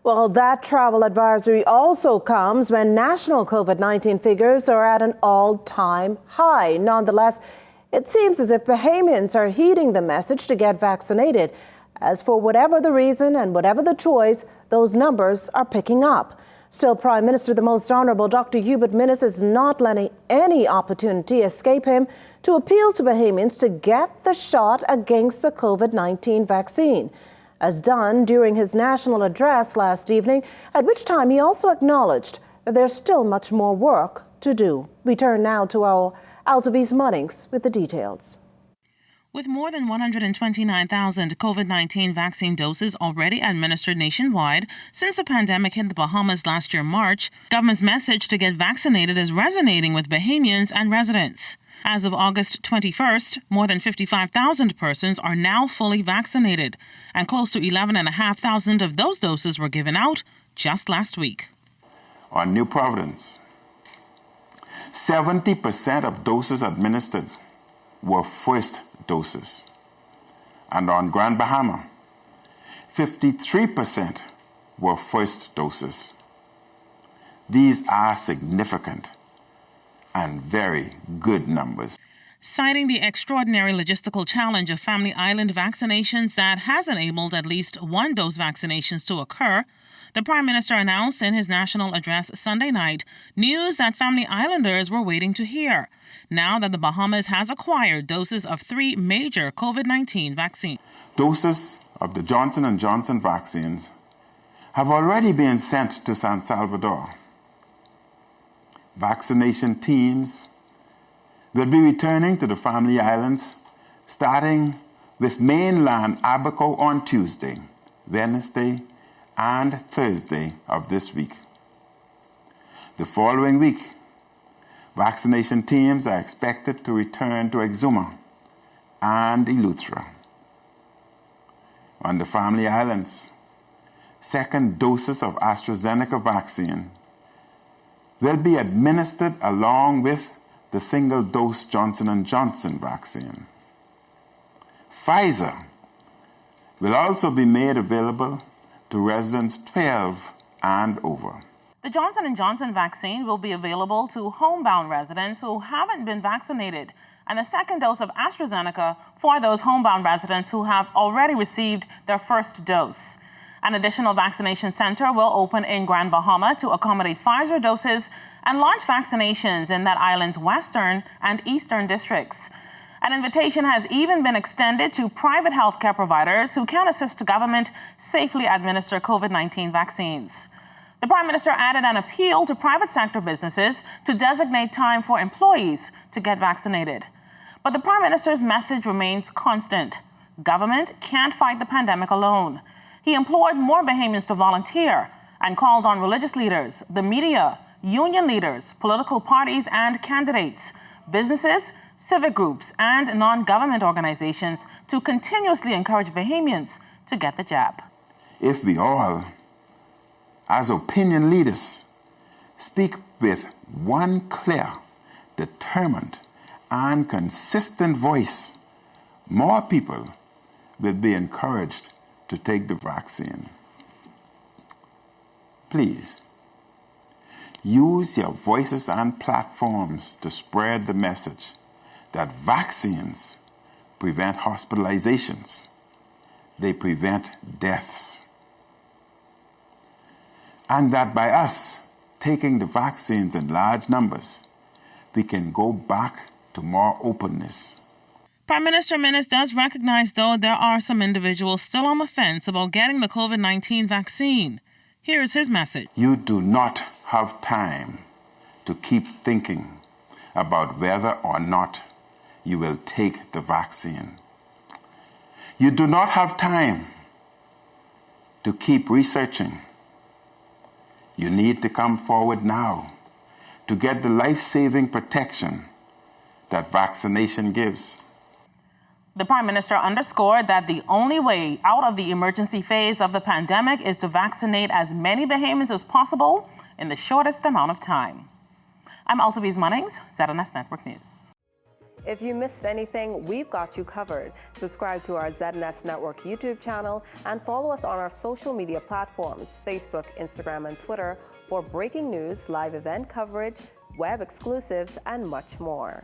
Well, that travel advisory also comes when national COVID-19 figures are at an all-time high. Nonetheless, it seems as if Bahamians are heeding the message to get vaccinated. As for whatever the reason and whatever the choice, those numbers are picking up. Still, Prime Minister, the Most Honourable Dr. Hubert Minnis is not letting any opportunity escape him to appeal to Bahamians to get the shot against the COVID-19 vaccine, as done during his national address last evening, at which time he also acknowledged that there's still much more work to do. We turn now to our Altavis Munnings with the details. With more than 129,000 COVID-19 vaccine doses already administered nationwide since the pandemic hit the Bahamas last year, March, government's message to get vaccinated is resonating with Bahamians and residents. As of August 21st, more than 55,000 persons are now fully vaccinated, and close to 11,500 of those doses were given out just last week. On New Providence, 70% of doses administered were first doses. And on Grand Bahama, 53% were first doses. These are significant and very good numbers. Citing the extraordinary logistical challenge of Family Island vaccinations that has enabled at least one dose vaccinations to occur, the Prime Minister announced in his national address Sunday night news that Family Islanders were waiting to hear, now that the Bahamas has acquired doses of 3 major COVID-19 vaccines. Doses of the Johnson & Johnson vaccines have already been sent to San Salvador. Vaccination teams will be returning to the Family Islands, starting with mainland Abaco on Tuesday, Wednesday, and Thursday of this week. The following week, vaccination teams are expected to return to Exuma and Eleuthera. On the Family Islands, second doses of AstraZeneca vaccine will be administered along with the single-dose Johnson & Johnson vaccine. Pfizer will also be made available to residents 12 and over. The Johnson & Johnson vaccine will be available to homebound residents who haven't been vaccinated, and the second dose of AstraZeneca for those homebound residents who have already received their first dose. An additional vaccination center will open in Grand Bahama to accommodate Pfizer doses and launch vaccinations in that island's western and eastern districts. An invitation has even been extended to private healthcare providers who can assist government safely administer COVID-19 vaccines. The Prime Minister added an appeal to private sector businesses to designate time for employees to get vaccinated. But the Prime Minister's message remains constant. Government can't fight the pandemic alone. He implored more Bahamians to volunteer and called on religious leaders, the media, union leaders, political parties and candidates, businesses, civic groups, and non-government organizations to continuously encourage Bahamians to get the jab. If we all, as opinion leaders, speak with one clear, determined, and consistent voice, more people will be encouraged to take the vaccine. Please, use your voices and platforms to spread the message that vaccines prevent hospitalizations. They prevent deaths. And that by us taking the vaccines in large numbers, we can go back to more openness. Prime Minister Minnis does recognize, though, there are some individuals still on the fence about getting the COVID-19 vaccine. Here's his message. You do not have time to keep thinking about whether or not you will take the vaccine. You do not have time to keep researching. You need to come forward now to get the life-saving protection that vaccination gives. The Prime Minister underscored that the only way out of the emergency phase of the pandemic is to vaccinate as many Bahamians as possible in the shortest amount of time. I'm Altavis Munnings, ZNS Network News. If you missed anything, we've got you covered. Subscribe to our ZNS Network YouTube channel and follow us on our social media platforms, Facebook, Instagram, and Twitter for breaking news, live event coverage, web exclusives, and much more.